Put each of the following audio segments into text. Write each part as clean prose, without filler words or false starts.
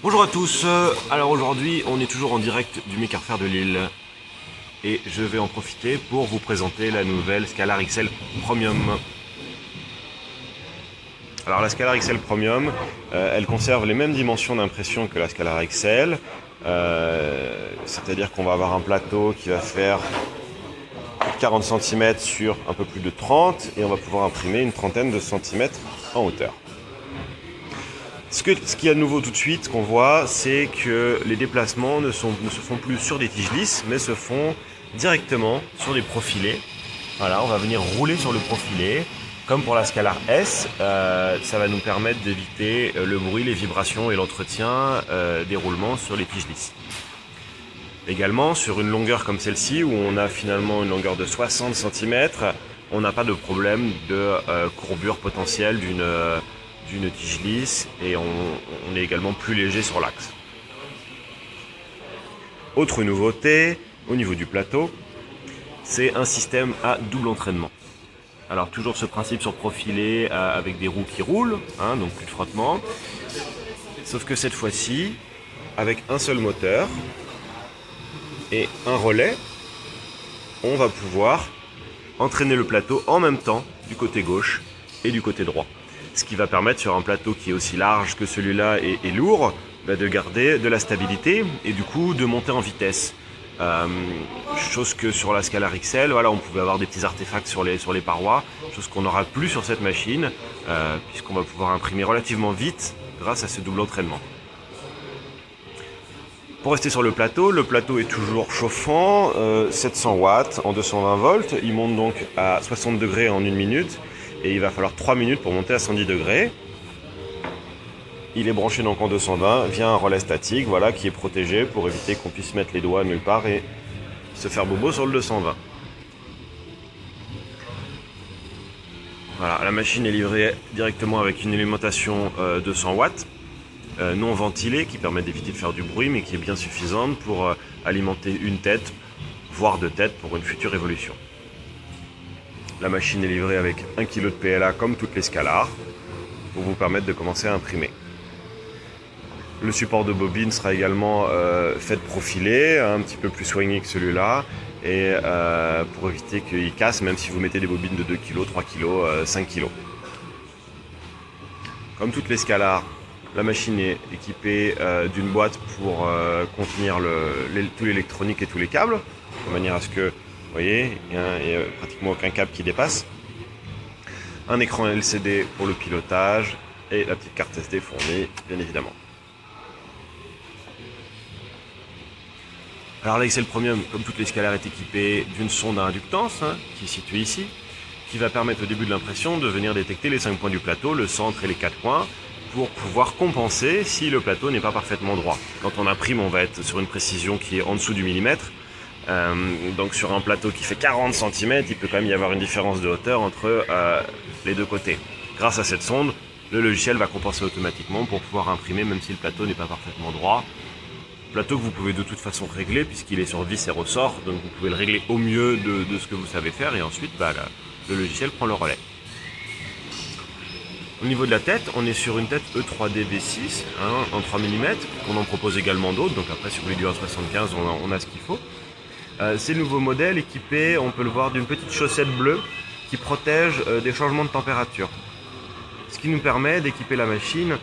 Bonjour à tous, alors aujourd'hui on est toujours en direct du Maker Faire de Lille et je vais en profiter pour vous présenter la nouvelle Scalar XL Premium. Alors la Scalar XL Premium, elle conserve les mêmes dimensions d'impression que la Scalar XL, c'est-à-dire qu'on va avoir un plateau qui va faire 40 cm sur un peu plus de 30 et on va pouvoir imprimer une trentaine de centimètres en hauteur. Ce qu'il y a de nouveau tout de suite qu'on voit, c'est que les déplacements ne se font plus sur des tiges lisses, mais se font directement sur des profilés. Voilà, on va venir rouler sur le profilé. Comme pour la Scalar S, ça va nous permettre d'éviter le bruit, les vibrations et l'entretien des roulements sur les tiges lisses. Également, sur une longueur comme celle-ci, où on a finalement une longueur de 60 cm, on n'a pas de problème de courbure potentielle d'une tige lisse et on est également plus léger sur l'axe. Autre nouveauté au niveau du plateau, c'est un système à double entraînement. Alors toujours ce principe sur profilé avec des roues qui roulent, hein, donc plus de frottement, sauf que cette fois-ci, avec un seul moteur et un relais, on va pouvoir entraîner le plateau en même temps du côté gauche et du côté droit. Ce qui va permettre sur un plateau qui est aussi large que celui-là et lourd, de garder de la stabilité et du coup de monter en vitesse. Chose que sur la Scalar XL, voilà, on pouvait avoir des petits artefacts sur les parois, chose qu'on n'aura plus sur cette machine, puisqu'on va pouvoir imprimer relativement vite grâce à ce double entraînement. Pour rester sur le plateau est toujours chauffant, 700 watts en 220 volts, il monte donc à 60 degrés en 1 minute, et il va falloir 3 minutes pour monter à 110 degrés. Il est branché donc en 220 via un relais statique, voilà, qui est protégé pour éviter qu'on puisse mettre les doigts nulle part et se faire bobo sur le 220. Voilà, la machine est livrée directement avec une alimentation 200 watts, non ventilée, qui permet d'éviter de faire du bruit, mais qui est bien suffisante pour alimenter une tête, voire 2 têtes pour une future évolution. La machine est livrée avec 1 kg de PLA comme toutes les Scalar, pour vous permettre de commencer à imprimer. Le support de bobine sera également fait de profilé, un petit peu plus soigné que celui-là, et pour éviter qu'il casse, même si vous mettez des bobines de 2 kg, 3 kg, 5 kg. Comme toutes les Scalar, la machine est équipée d'une boîte pour contenir tout l'électronique et tous les câbles, de manière à ce que, vous voyez, il n'y a pratiquement aucun câble qui dépasse. Un écran LCD pour le pilotage et la petite carte SD fournie, bien évidemment. Alors la XL Premium, comme toutes les Scalar, est équipée d'une sonde à inductance, hein, qui est située ici, qui va permettre au début de l'impression de venir détecter les 5 points du plateau, le centre et les 4 coins, pour pouvoir compenser si le plateau n'est pas parfaitement droit. Quand on imprime, on va être sur une précision qui est en dessous du millimètre. Donc sur un plateau qui fait 40 cm, il peut quand même y avoir une différence de hauteur entre les deux côtés. Grâce à cette sonde, le logiciel va compenser automatiquement pour pouvoir imprimer même si le plateau n'est pas parfaitement droit. Plateau que vous pouvez de toute façon régler puisqu'il est sur vis et ressort, donc vous pouvez le régler au mieux de ce que vous savez faire et ensuite le logiciel prend le relais. Au niveau de la tête, on est sur une tête E3D V6 hein, en 3 mm, qu'on en propose également d'autres, donc après si vous voulez du 1,75 on a ce qu'il faut. Ces nouveaux modèles équipés, on peut le voir, d'une petite chaussette bleue qui protège des changements de température. Ce qui nous permet d'équiper la machine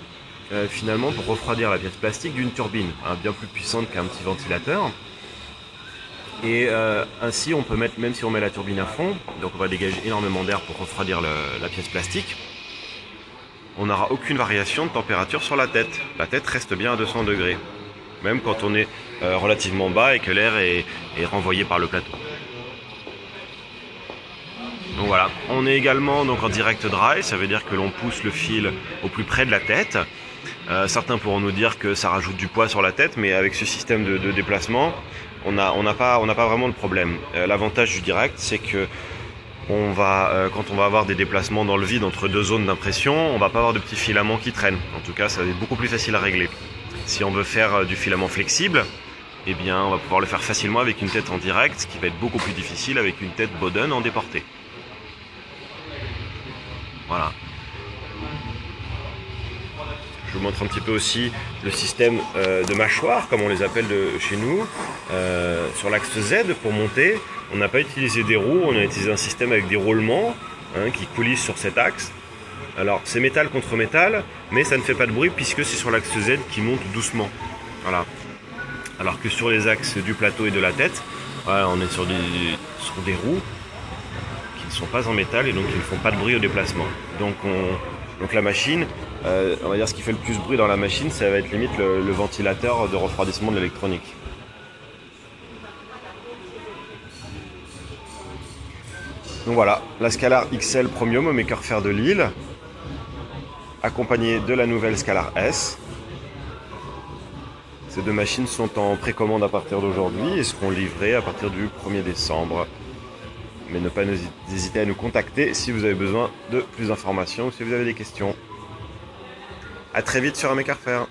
finalement pour refroidir la pièce plastique d'une turbine, hein, bien plus puissante qu'un petit ventilateur. Et ainsi on peut mettre, même si on met la turbine à fond, donc on va dégager énormément d'air pour refroidir la pièce plastique, on n'aura aucune variation de température sur la tête. La tête reste bien à 200 degrés. Même quand on est relativement bas et que l'air est renvoyé par le plateau. Donc voilà, on est également donc en direct dry, ça veut dire que l'on pousse le fil au plus près de la tête. Certains pourront nous dire que ça rajoute du poids sur la tête, mais avec ce système de déplacement, on n'a pas vraiment de problème. L'avantage du direct, c'est que quand on va avoir des déplacements dans le vide entre deux zones d'impression, on ne va pas avoir de petits filaments qui traînent. En tout cas, ça va être beaucoup plus facile à régler. Si on veut faire du filament flexible, eh bien, on va pouvoir le faire facilement avec une tête en direct, ce qui va être beaucoup plus difficile avec une tête Bowden en déporté. Voilà. Je vous montre un petit peu aussi le système de mâchoire, comme on les appelle chez nous, sur l'axe Z pour monter. On n'a pas utilisé des roues, on a utilisé un système avec des roulements qui coulissent sur cet axe. Alors c'est métal contre métal, mais ça ne fait pas de bruit puisque c'est sur l'axe Z qui monte doucement. Voilà. Alors que sur les axes du plateau et de la tête, voilà, on est sur des roues qui ne sont pas en métal et donc qui ne font pas de bruit au déplacement. Donc la machine, on va dire ce qui fait le plus de bruit dans la machine, ça va être limite le ventilateur de refroidissement de l'électronique. Donc voilà, la Scalar XL Premium au Maker Faire de Lille, accompagnée de la nouvelle Scalar S. Ces deux machines sont en précommande à partir d'aujourd'hui et seront livrées à partir du 1er décembre. Mais ne pas hésiter à nous contacter si vous avez besoin de plus d'informations ou si vous avez des questions. A très vite sur un Maker Faire.